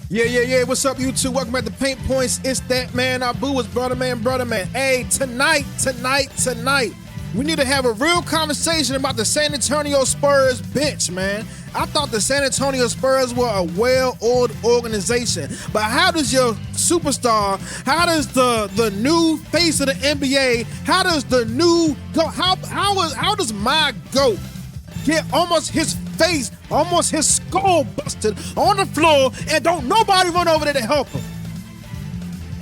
Yeah. What's up, YouTube? Welcome back to Paint Points. It's that man, Abu. It's brother man. Hey, tonight, we need to have a real conversation about the San Antonio Spurs bench, man. I thought the San Antonio Spurs were a well-oiled organization, but how does your superstar, how does the new face of the NBA, how does the new GOAT, how does my GOAT get almost his face, almost his skull busted on the floor, and don't nobody run over there to help him?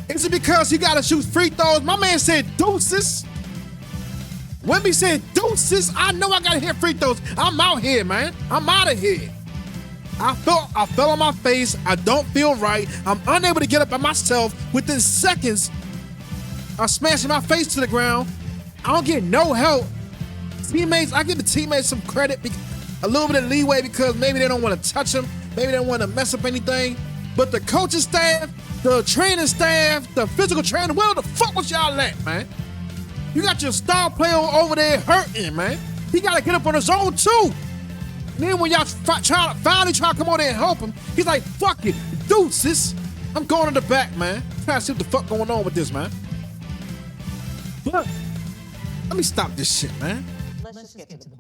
Is it because he gotta shoot free throws? My man said deuces. Wemby said deuces. I know I gotta hit free throws. I'm out here, man. I'm out of here. I fell on my face. I don't feel right. I'm unable to get up by myself. Within seconds, I'm smashing my face to the ground. I don't get no help. Teammates, I give the teammates some credit, a little bit of leeway, because maybe they don't want to touch him, maybe they don't want to mess up anything. But the coaching staff, the training staff, the physical trainer, where the fuck was y'all at, man? You got your star player over there hurting, man. He got to get up on his own too. And then when y'all finally try to come over there and help him, he's like, fuck it, deuces. I'm going to the back, man. Trying to see what the fuck going on with this, man. But let me stop this shit, man.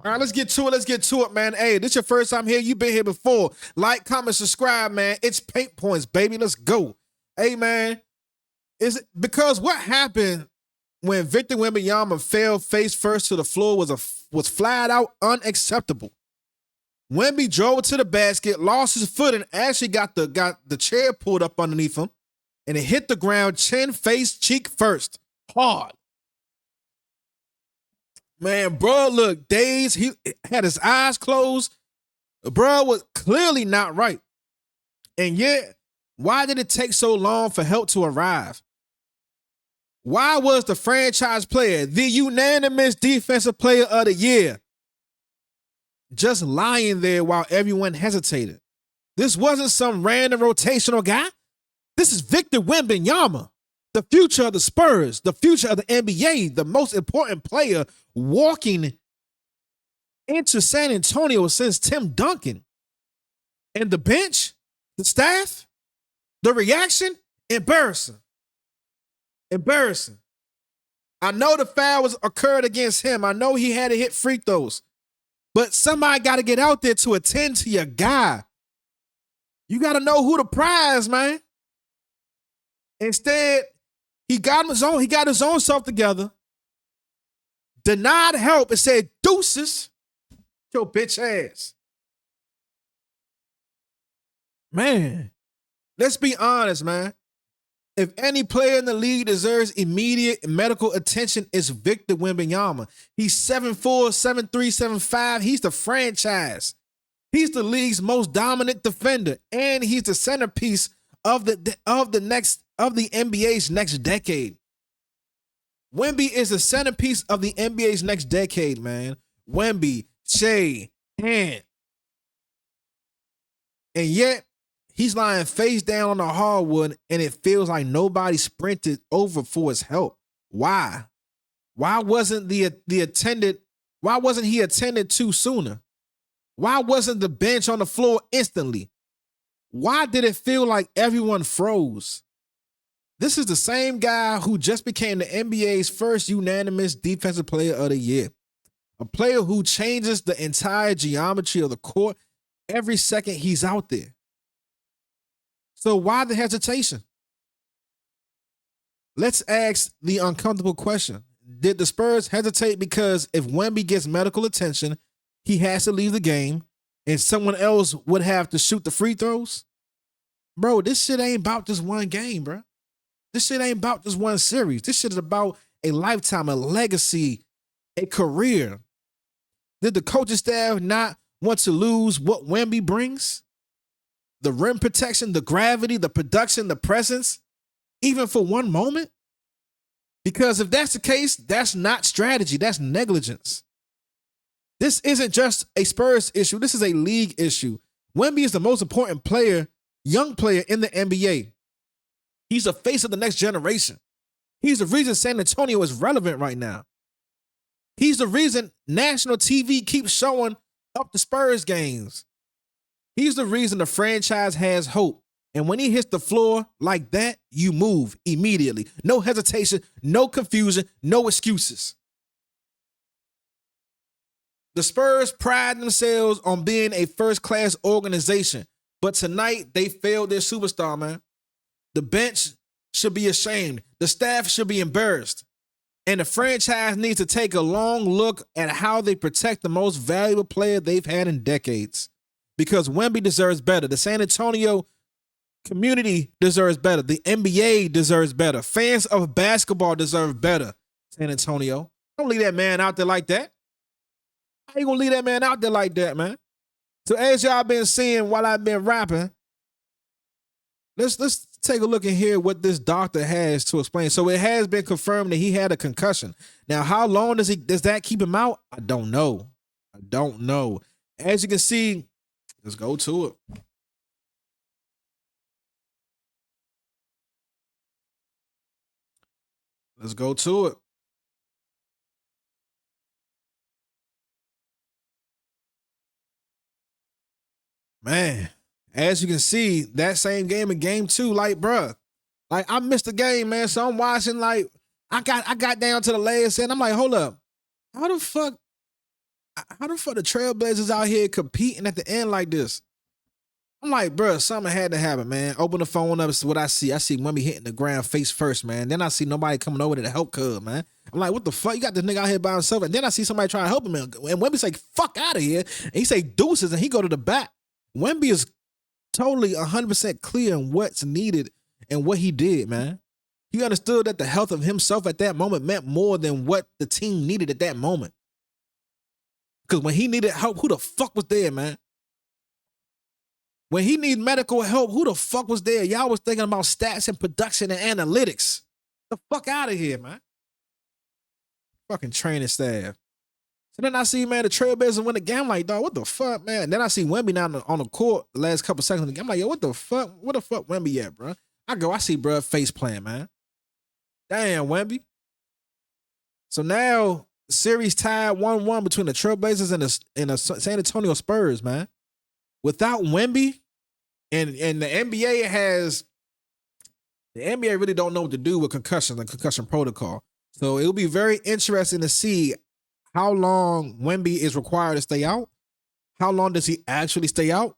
All right, let's get to it, man. Hey, this your first time here. You've been here before. Like, comment, subscribe, man. It's Paint Points, baby. Let's go. Hey, man. Is it because what happened when Victor Wembanyama fell face first to the floor was flat out unacceptable? Wemby drove to the basket, lost his foot, and actually got the chair pulled up underneath him, and it hit the ground chin, face, cheek first. Hard. Man, bro looked dazed. He had his eyes closed. Bro was clearly not right. And yet, why did it take so long for help to arrive? Why was the franchise player, the unanimous defensive player of the year, just lying there while everyone hesitated? This wasn't some random rotational guy. This is Victor Wembanyama, the future of the Spurs, the future of the NBA, the most important player walking into San Antonio since Tim Duncan. And the bench, the staff, the reaction, embarrassing. Embarrassing. I know the foul was occurred against him. I know he had to hit free throws. But somebody got to get out there to attend to your guy. You got to know who to prize, man. Instead, he got his own self together, denied help, and said, deuces, your bitch ass. Man, let's be honest, man. If any player in the league deserves immediate medical attention, it's Victor Wembanyama. He's 7'4", 7'3", 7'5". He's the franchise. He's the league's most dominant defender, and he's the centerpiece of the NBA's next decade. Wemby is the centerpiece of the NBA's next decade, man. Wemby, Shea, Rant. And yet, he's lying face down on the hardwood, and it feels like nobody sprinted over for his help. Why? Why wasn't he attended to sooner? Why wasn't the bench on the floor instantly? Why did it feel like everyone froze? This is the same guy who just became the NBA's first unanimous defensive player of the year. A player who changes the entire geometry of the court every second he's out there. So why the hesitation? Let's ask the uncomfortable question. Did the Spurs hesitate because if Wemby gets medical attention, he has to leave the game and someone else would have to shoot the free throws? Bro, this shit ain't about just one game, bro. This shit ain't about just one series. This shit is about a lifetime, a legacy, a career. Did the coaching staff not want to lose what Wemby brings? The rim protection, the gravity, the production, the presence, even for one moment? Because if that's the case, that's not strategy. That's negligence. This isn't just a Spurs issue. This is a league issue. Wemby is the most important player, young player in the NBA. He's the face of the next generation. He's the reason San Antonio is relevant right now. He's the reason national TV keeps showing up the Spurs games. He's the reason the franchise has hope. And when he hits the floor like that, you move immediately. No hesitation, no confusion, no excuses. The Spurs pride themselves on being a first-class organization, but tonight they failed their superstar, man. The bench should be ashamed. The staff should be embarrassed. And the franchise needs to take a long look at how they protect the most valuable player they've had in decades. Because Wemby deserves better. The San Antonio community deserves better. The NBA deserves better. Fans of basketball deserve better. San Antonio. Don't leave that man out there like that. How you gonna leave that man out there like that, man? So as y'all been seeing while I've been rapping, let's take a look and hear what this doctor has to explain. So it has been confirmed that he had a concussion. Now, how long does that keep him out? I don't know. As you can see, let's go to it. Let's go to it. Man, as you can see, that same game in game 2, like, bruh, like, I missed the game, man. So I'm watching, like, I got down to the last and I'm like, hold up. How the fuck the Trailblazers out here competing at the end like this? I'm like, bruh, something had to happen, man. Open the phone up, this is what I see. I see Wemby hitting the ground face first, man. Then I see nobody coming over to help Cub, man. I'm like, what the fuck? You got this nigga out here by himself. And then I see somebody trying to help him. And Wemby's like, fuck out of here. And he say deuces and he go to the back. Wemby is totally 100% clear on what's needed and what he did, man. He understood that the health of himself at that moment meant more than what the team needed at that moment. Because when he needed help, who the fuck was there, man? When he needed medical help, who the fuck was there? Y'all was thinking about stats and production and analytics. Get the fuck out of here, man. Fucking training staff. So then I see, man, the Trailblazers win the game. I'm like, dog, what the fuck, man? And then I see Wemby now on the court the last couple seconds of the game. I'm like, yo, what the fuck? Where the fuck Wemby at, bro? I see, bro, face plant, man. Damn, Wemby. So now, series tied 1-1 between the Trailblazers and the San Antonio Spurs, man. Without Wemby, and the NBA really don't know what to do with concussions and concussion protocol. So it'll be very interesting to see how long Wemby is required to stay out. How long does he actually stay out?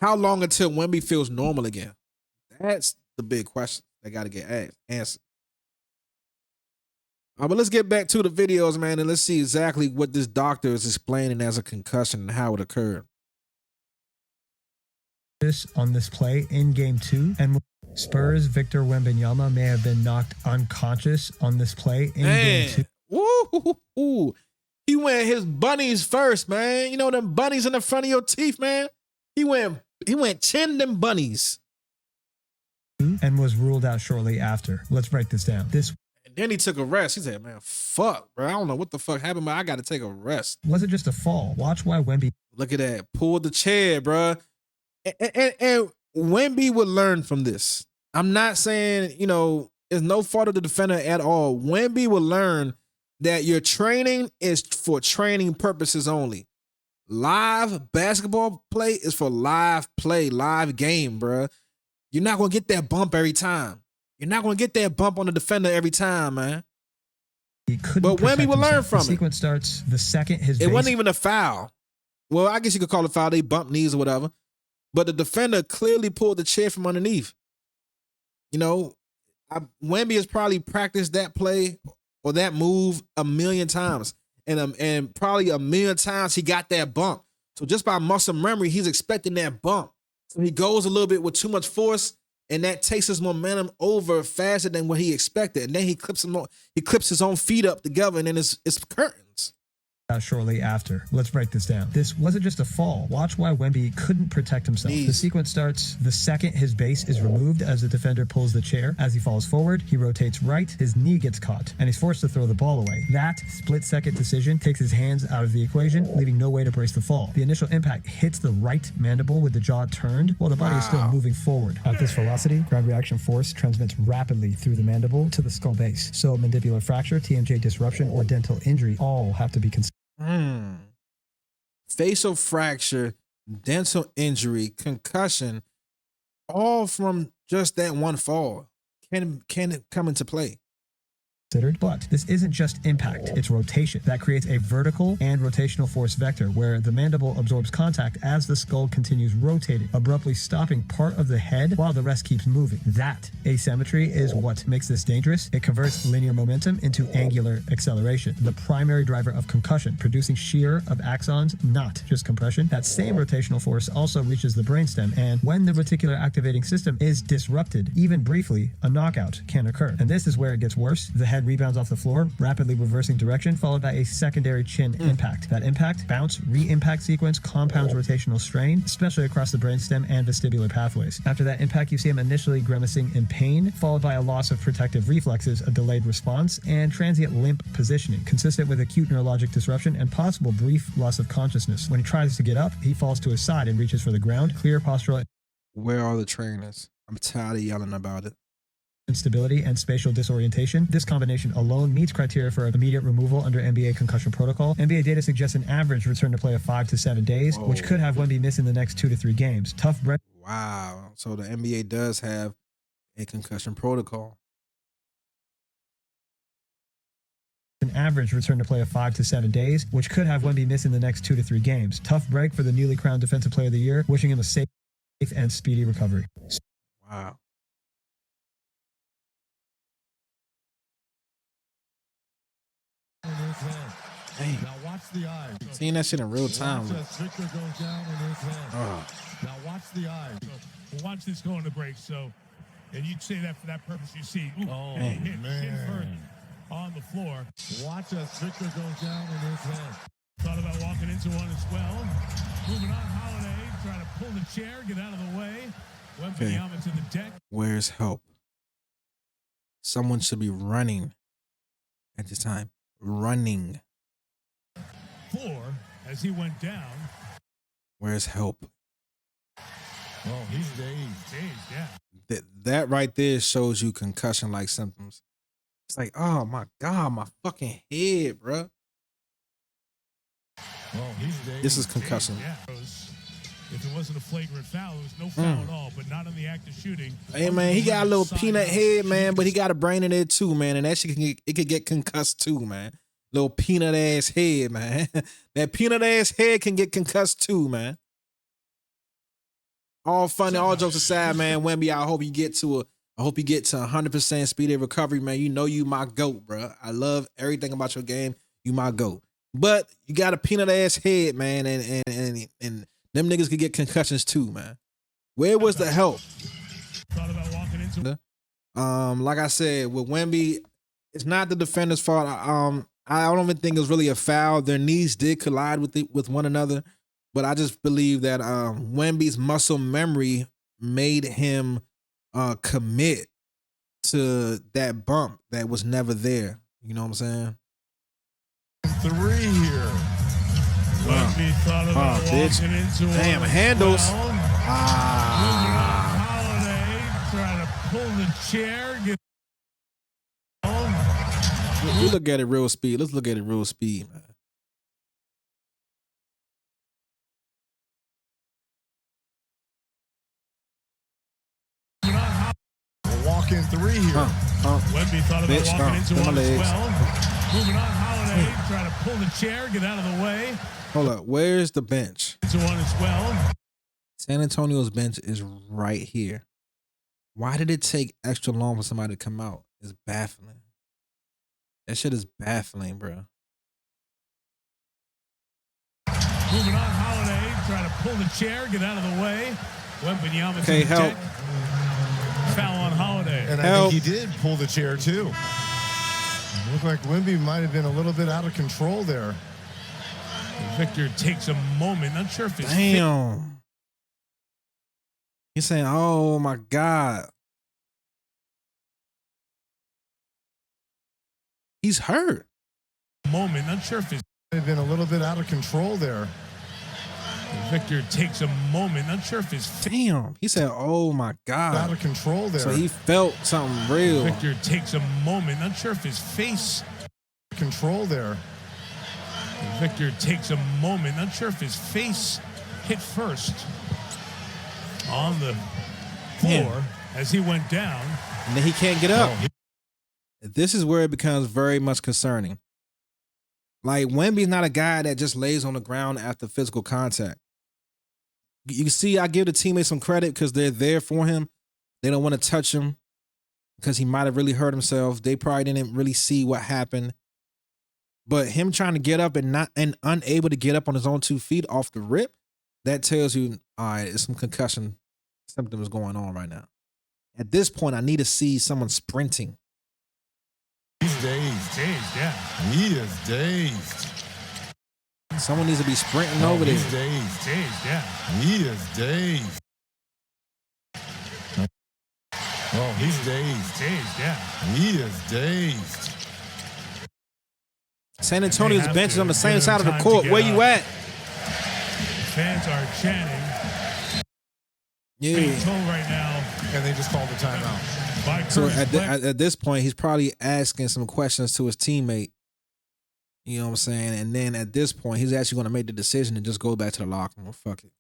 How long until Wemby feels normal again? That's the big question that got to get answered. But let's get back to the videos, man, and let's see exactly what this doctor is explaining as a concussion and how it occurred. On this play in game 2, and Spurs Victor Wembanyama may have been knocked unconscious on this play in game 2. Woo! He went his bunnies first, man. You know them bunnies in the front of your teeth, man. He went chin them bunnies. And was ruled out shortly after. Let's break this down. And then he took a rest. He said, man, fuck, bro. I don't know what the fuck happened, but I got to take a rest. Was it just a fall? Watch why Wemby. Look at that. Pulled the chair, bro. And Wemby would learn from this. I'm not saying, it's no fault of the defender at all. Wemby will learn that your training is for training purposes only. Live basketball play is for live play, live game, bro. You're not going to get that bump every time. You're not going to get that bump on the defender every time, man. But Wemby will learn from it. The sequence starts the second his It wasn't even a foul. Well, I guess you could call it a foul. They bumped knees or whatever. But the defender clearly pulled the chair from underneath. Wemby has probably practiced that play or that move a million times. And probably a million times he got that bump. So just by muscle memory, he's expecting that bump. So he goes a little bit with too much force, and that takes his momentum over faster than what he expected. And then he clips his own feet up together, and then it's curtains. Shortly after. Let's break this down. This wasn't just a fall. Watch why Wemby couldn't protect himself. The sequence starts the second his base is removed as the defender pulls the chair. As he falls forward, he rotates right, his knee gets caught, and he's forced to throw the ball away. That split-second decision takes his hands out of the equation, leaving no way to brace the fall. The initial impact hits the right mandible with the jaw turned while the body is still moving forward. At this velocity, ground reaction force transmits rapidly through the mandible to the skull base. So mandibular fracture, TMJ disruption, or dental injury all have to be considered. Facial fracture, dental injury, concussion, all from just that one fall can it come into play. But this isn't just impact, it's rotation. That creates a vertical and rotational force vector where the mandible absorbs contact as the skull continues rotating, abruptly stopping part of the head while the rest keeps moving. That asymmetry is what makes this dangerous. It converts linear momentum into angular acceleration, the primary driver of concussion, producing shear of axons, not just compression. That same rotational force also reaches the brainstem, and when the reticular activating system is disrupted, even briefly, a knockout can occur. And this is where it gets worse. The head rebounds off the floor, rapidly reversing direction, followed by a secondary chin impact. That impact, bounce, re-impact sequence compounds rotational strain, especially across the brainstem and vestibular pathways. After that impact, you see him initially grimacing in pain, followed by a loss of protective reflexes, a delayed response, and transient limp positioning, consistent with acute neurologic disruption and possible brief loss of consciousness. When he tries to get up, he falls to his side and reaches for the ground. Clear postural. Where are the trainers? I'm tired of yelling about it. Instability and spatial disorientation. This combination alone meets criteria for immediate removal under NBA concussion protocol. NBA data suggests an average return to play of 5 to 7 days, which could have Wemby missing the next 2 to 3 games. Tough breath. Wow. So the NBA does have a concussion protocol. An average return to play of 5 to 7 days, which could have Wemby missing the next 2 to 3 games. Tough break for the newly crowned Defensive Player of the Year, wishing him a safe and speedy recovery. Wow. Dang. Now watch the eyes. Seeing that shit in real time. Victor goes down in his hand. Now watch the eyes. We'll watch this go into break. So, and you'd say that for that purpose. You see, Oh, hit man. first on the floor. Watch as Victor goes down in his hand. Thought about walking into one as well. Moving on, Holiday trying to pull the chair, get out of the way. Wembanyama to the deck. Where's help? Someone should be running at this time. Running. Floor as he went down. Where's help? Oh, he's dazed. Yeah. That right there shows you concussion-like symptoms. It's like, oh my God, my fucking head, bro. Oh, he's dazed. This is concussion. Yeah. If it wasn't a flagrant foul, it was no foul at all, but not on the act of shooting. Hey, man, he got a little peanut head, man, but he got a brain in there too, man, and that shit could get concussed too, man. Little peanut ass head, man. That peanut ass head can get concussed too, man. All funny, all jokes aside, man. Wemby, I hope you get to 100% speedy recovery, man. You know you my GOAT, bro. I love everything about your game. You my GOAT. But you got a peanut ass head, man, and them niggas could get concussions too, man. Where was the help? Thought about walking into. Like I said, with Wemby, it's not the defender's fault. I don't even think it was really a foul. Their knees did collide with one another, but I just believe that Wemby's muscle memory made him commit to that bump that was never there. You know what I'm saying? 3 here. Wemby thought about bitch. walking into Damn, one as handles. well. Holiday trying to pull the chair. We look at it real speed. Let's look at it real speed, man. Walk-in 3 here. Wemby thought about walking into one as well. Moving on, Holiday trying to pull the chair, get out of the way. Hold up. Where's the bench? Into one as well. San Antonio's bench is right here. Why did it take extra long for somebody to come out? It's baffling. That shit is baffling, bro. Moving on, Holiday trying to pull the chair, get out of the way. Wembanyama to Okay, the help. deck. Foul on Holiday. And I think he did pull the chair too. Looked like Wemby might have been a little bit out of control there. Victor takes a moment. Not sure if it's Damn. He's saying, oh my God. He's hurt. moment. Not sure if it's might have been a little bit out of control there. Victor takes a moment. Not sure if it's Damn. He said, oh my God. Out of control there. So he felt something real. Victor takes a moment. Not sure if his face control there. Victor takes a moment. Not sure if his face hit first on the floor as he went down. And then he can't get up. This is where it becomes very much concerning. Like, Wemby's not a guy that just lays on the ground after physical contact. You see, I give the teammates some credit because they're there for him. They don't want to touch him because he might have really hurt himself. They probably didn't really see what happened. But him trying to get up and unable to get up on his own 2 feet off the rip, that tells you, all right, there's some concussion symptoms going on right now. At this point, I need to see someone sprinting. He's dazed. Dazed, yeah. He is dazed. Someone needs to be sprinting over there. He's dazed. Dazed, yeah. He is dazed. Oh, he's dazed. Dazed, yeah. He is dazed. San Antonio's bench is on the same give side of him the time court. to get Where you up. at? Fans are chanting. Yeah. Being told right now And they just called the timeout. by So Curtis at this point, he's probably asking some questions to his teammate. You know what I'm saying? And then at this point, he's actually going to make the decision and just go back to the locker room. Fuck it.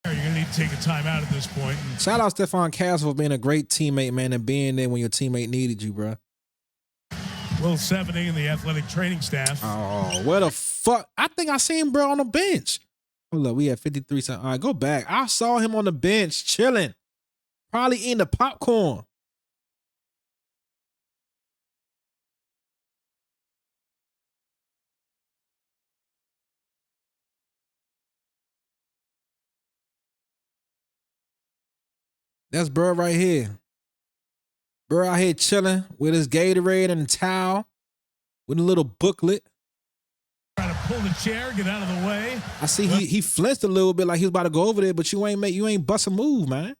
You're going to need to take a timeout at this point. Shout out Stephon Castle for being a great teammate, man, and being there when your teammate needed you, bro. Will Seventy and the athletic training staff. Oh, what the fuck? I think I seen bro on the bench. Hold up, we had 53 seconds. All right, go back. I saw him on the bench chilling, probably eating the popcorn. That's bro right here. Bro out here chilling with his Gatorade and a towel with a little booklet. Trying to pull the chair, get out of the way. I see he flinched a little bit like he was about to go over there, but you ain't bust a move, man.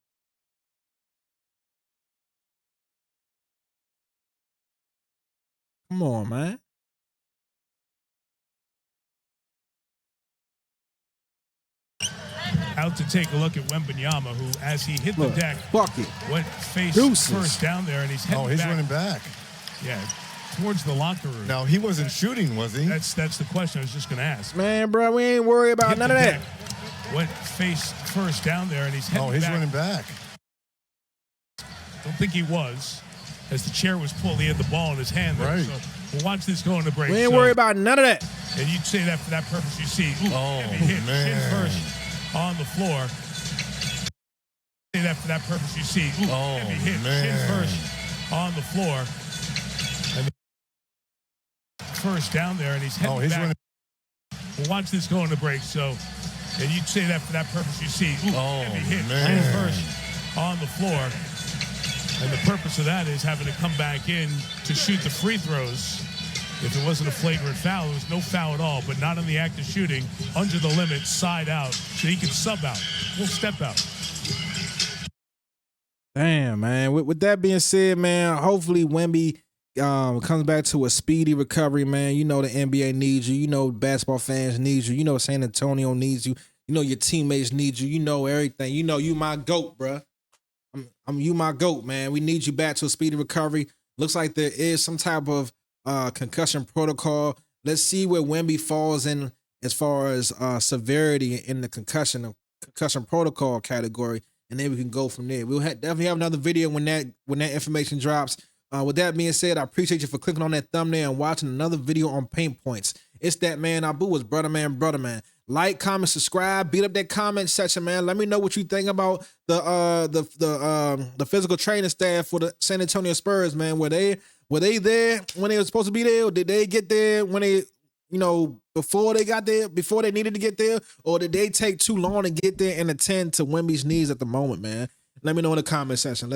Come on, man. Out to take a look at Wembanyama, who, as he hit the deck, Fuck it. went face Deuces. first down there, and he's heading Oh, he's back. running back. Yeah, towards the locker room. Now, he wasn't shooting, was he? That's the question I was just going to ask. Man, bro, we ain't worried about Hit none the of that. deck, went face first down there, and he's heading Oh, he's back. running back. Don't think he was. As the chair was pulled, he had the ball in his hand there. Right. So we'll watch this go into break. We ain't worried about none of that. And you'd say that for that purpose, you see, ooh, Oh, heavy hit, man. chin first on the floor. Say that for that purpose, you see, ooh, Oh, heavy hit, man. chin first on the floor. And first down there, and he's heading Oh, he's back. running. We'll watch this go into break. So, and you'd say that for that purpose, you see, ooh, Oh, heavy hit, man. chin first on the floor. And the purpose of that is having to come back in to shoot the free throws. If it wasn't a flagrant foul, it was no foul at all, but not in the act of shooting, under the limit, side out, so he can sub out. We'll step out. Damn, man. With that being said, man, hopefully Wemby comes back to a speedy recovery, man. You know the NBA needs you. You know basketball fans need you. You know San Antonio needs you. You know your teammates need you. You know everything. You know you my GOAT, bruh. I'm you my GOAT, man. We need you back to a speedy recovery. Looks like there is some type of concussion protocol. Let's see where Wemby falls in as far as severity in the concussion protocol category, and then we can go from there. We'll definitely have another video when that information drops. With that being said, I appreciate you for clicking on that thumbnail and watching another video on Paint Points. It's that man Abu was brother man. Like, comment, subscribe, beat up that comment section, man. Let me know what you think about the physical training staff for the San Antonio Spurs, man. Were they there when they were supposed to be there? Or did they get there when they, before they got there, before they needed to get there? Or did they take too long to get there and attend to Wemby's needs at the moment, man? Let me know in the comment section.